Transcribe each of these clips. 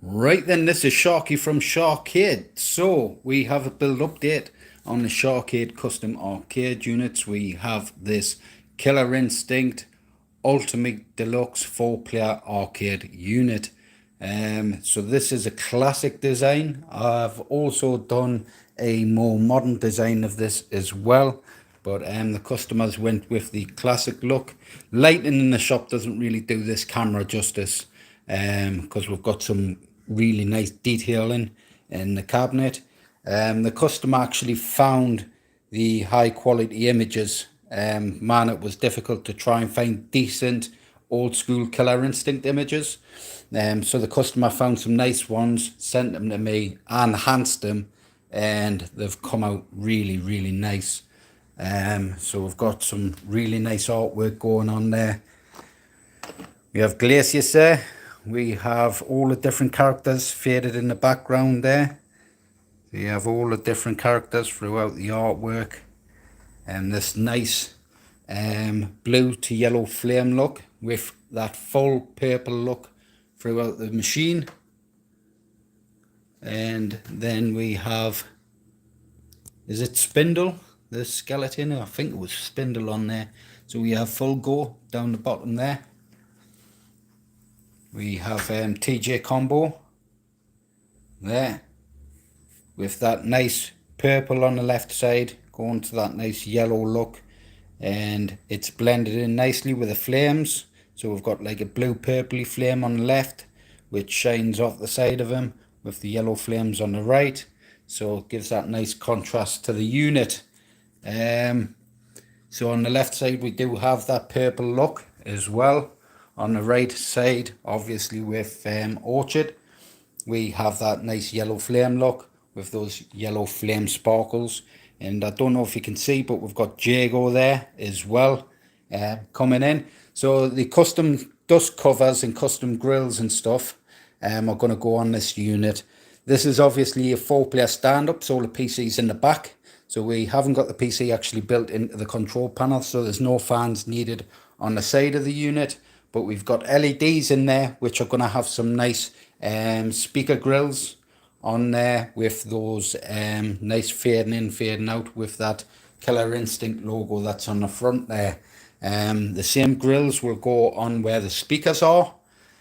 Right then, this is Sharky from SHAR-KADE. So we have a build update on the SHAR-KADE custom arcade units. We have this Killer Instinct Ultimate Deluxe 4-player arcade unit. So this is a classic design. I've also done a more modern design of this as well, but the customers went with the classic look. Lighting in the shop doesn't really do this camera justice, because we've got some really nice detailing in the cabinet. The customer actually found the high quality images. Man, it was difficult to try and find decent old school Killer Instinct images. So the customer found some nice ones, sent them to me, enhanced them, and they've come out really nice. So we've got some really nice artwork going on there. We have glaciers there. We have all the different characters faded in the background there. So you have all the different characters throughout the artwork, and this nice blue to yellow flame look with that full purple look throughout the machine. And then we have, is it Spindle, the skeleton? I think it was Spindle on there. So we have full go down the bottom there. We have TJ Combo there with that nice purple on the left side going to that nice yellow look, and it's blended in nicely with the flames. So we've got like a blue purpley flame on the left which shines off the side of him with the yellow flames on the right, so it gives that nice contrast to the unit. So on the left side we do have that purple look as well. On the right side, obviously with Orchard, we have that nice yellow flame look with those yellow flame sparkles. And I don't know if you can see, but we've got Jago there as well coming in. So the custom dust covers and custom grills and stuff are going to go on this unit. This is obviously a 4-player stand-up, so the PC's in the back. So we haven't got the PC actually built into the control panel, so there's no fans needed on the side of the unit. But we've got LEDs in there which are going to have some nice speaker grills on there with those nice fading in, fading out with that Killer Instinct logo that's on the front there. The same grills will go on where the speakers are,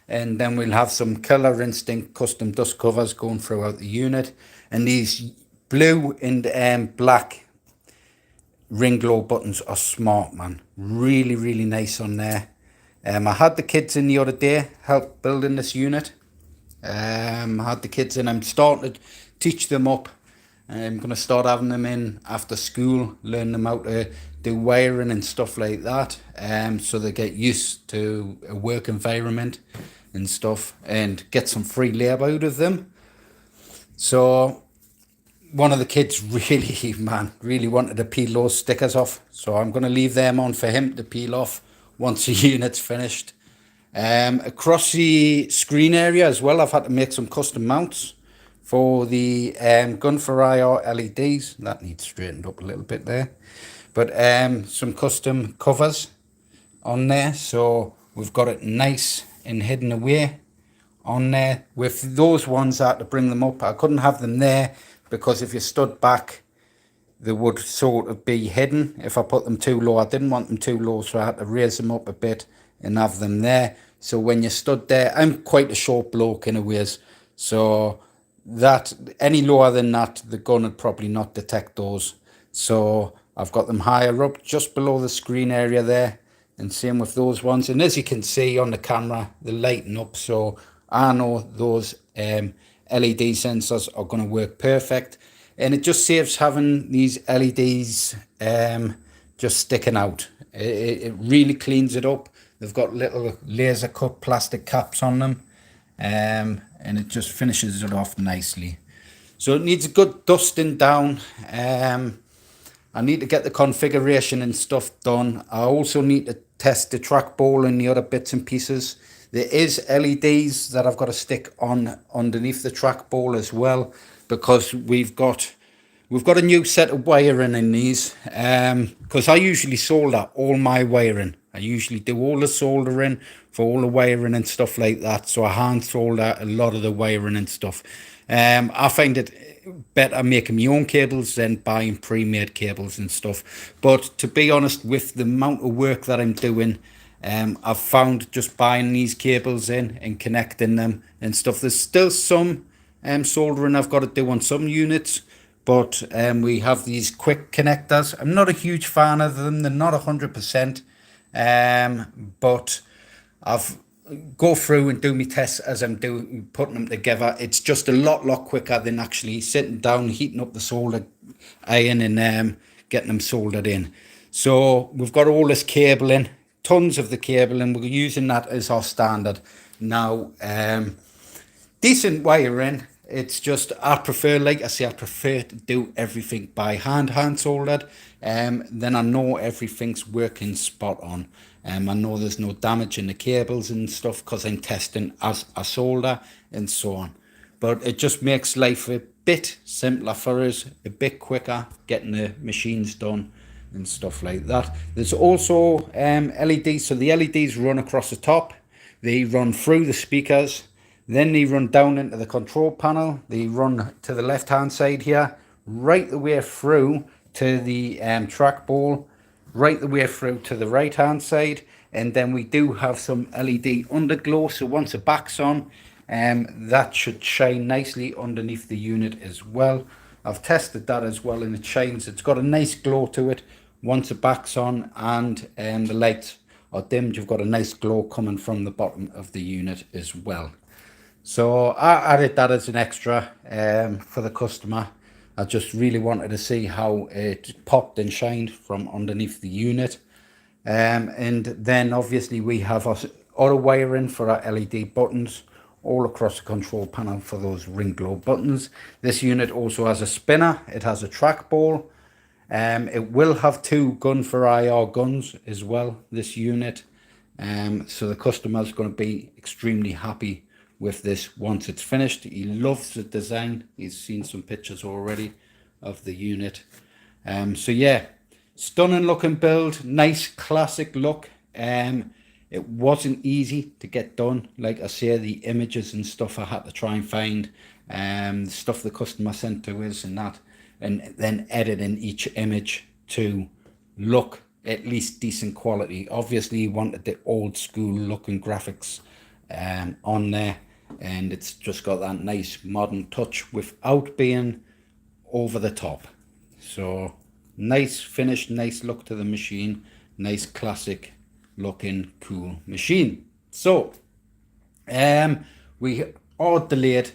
and then we'll have some Killer Instinct custom dust covers going throughout the unit. And these blue and black ring glow buttons are smart, man. Really nice on there. I had the kids in the other day help building this unit. I had the kids in. I'm starting to teach them up. I'm going to start having them in after school, learn them how to do wiring and stuff like that, so they get used to a work environment and stuff and get some free labour out of them. So one of the kids really wanted to peel those stickers off, so I'm going to leave them on for him to peel off once the unit's finished. Across the screen area as well, I've had to make some custom mounts for the gun for IR LEDs. That needs straightened up a little bit there, but some custom covers on there, so we've got it nice and hidden away on there. With those ones, I had to bring them up. I couldn't have them there because if you stood back they would sort of be hidden if I put them too low. I didn't want them too low, so I had to raise them up a bit and have them there. So when you stood there, I'm quite a short bloke in a ways, so that any lower than that the gun would probably not detect those. So I've got them higher up just below the screen area there, and same with those ones. And as you can see on the camera, they're lighting up, so I know those LED sensors are going to work perfect. And it just saves having these LEDs just sticking out. It really cleans it up. They've got little laser cut plastic caps on them, and it just finishes it off nicely. So it needs a good dusting down. I need to get the configuration and stuff done. I also need to test the trackball and the other bits and pieces. There is LEDs that I've got to stick on underneath the trackball as well, because we've got a new set of wiring in these, because I usually solder all my wiring I usually do all the soldering for all the wiring and stuff like that. So I hand solder a lot of the wiring and stuff. I find it better making my own cables than buying pre-made cables and stuff. But to be honest, with the amount of work that I'm doing, I've found just buying these cables in and connecting them and stuff. There's still some soldering I've got to do on some units, but we have these quick connectors. I'm not a huge fan of them. They're not 100%, but I've go through and do my tests as I'm doing putting them together. It's just a lot quicker than actually sitting down, heating up the solder iron and getting them soldered in. So we've got all this cabling, tons of the cable, and we're using that as our standard now. Decent wiring. It's just I prefer, like I say, I prefer to do everything by hand soldered. Then I know everything's working spot on. I know there's no damage in the cables and stuff because I'm testing as I solder and so on. But it just makes life a bit simpler for us, a bit quicker getting the machines done and stuff like that. There's also LEDs. So the LEDs run across the top. They run through the speakers. Then they run down into the control panel. They run to the left hand side here, right the way through to the trackball, right the way through to the right hand side. And then we do have some LED underglow, so once the back's on, that should shine nicely underneath the unit as well. I've tested that as well, and it shines. It's got a nice glow to it once the back's on and the lights are dimmed. You've got a nice glow coming from the bottom of the unit as well. So I added that as an extra for the customer. I just really wanted to see how it popped and shined from underneath the unit. And then obviously we have our auto wiring for our LED buttons all across the control panel for those ring glow buttons. This unit also has a spinner. It has a trackball. It will have 2 gun for IR guns as well, this unit. So the customer's going to be extremely happy with this once it's finished. He loves the design. He's seen some pictures already of the unit. So yeah, stunning looking build, nice classic look. It wasn't easy to get done. Like I say, the images and stuff I had to try and find, the stuff the customer sent to us and that, and then editing each image to look at least decent quality. Obviously he wanted the old school looking graphics on there, and it's just got that nice modern touch without being over the top. So nice finish, nice look to the machine, nice classic looking cool machine. So we are delayed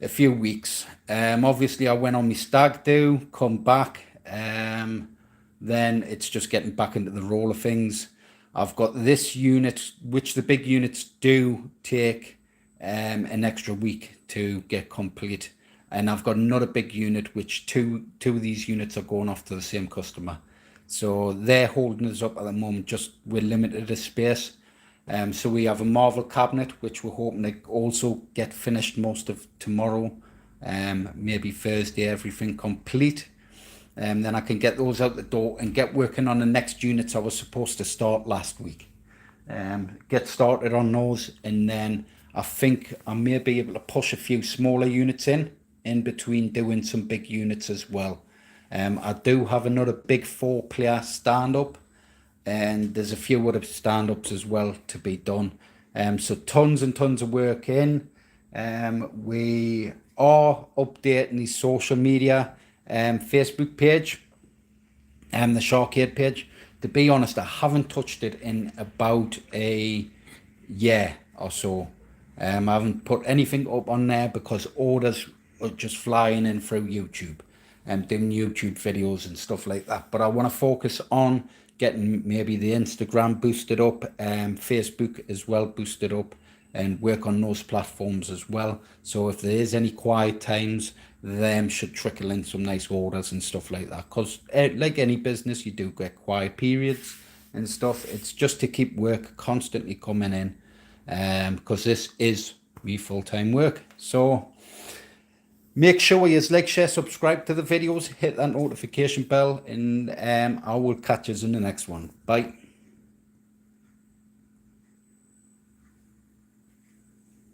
a few weeks. Obviously I went on my stag do, come back, then it's just getting back into the roll of things. I've got this unit, which the big units do take an extra week to get complete, and I've got another big unit which two of these units are going off to the same customer, so they're holding us up at the moment. Just we're limited to space. So we have a Marvel cabinet which we're hoping to also get finished most of tomorrow, maybe Thursday, everything complete. Then I can get those out the door and get working on the next units I was supposed to start last week. Get started on those, and then I think I may be able to push a few smaller units in between doing some big units as well. I do have another big 4-player stand-up, and there's a few other stand-ups as well to be done. So tons and tons of work in. We are updating the social media Facebook page and the SHAR-KADE page. To be honest, I haven't touched it in about a year or so. I haven't put anything up on there because orders are just flying in through YouTube and doing YouTube videos and stuff like that. But I want to focus on getting maybe the Instagram boosted up, Facebook as well boosted up, and work on those platforms as well. So if there is any quiet times, them should trickle in some nice orders and stuff like that, because like any business, you do get quiet periods and stuff. It's just to keep work constantly coming in, because this is me full-time work. So make sure you like, share, subscribe to the videos, hit that notification bell, and I will catch you in the next one. Bye.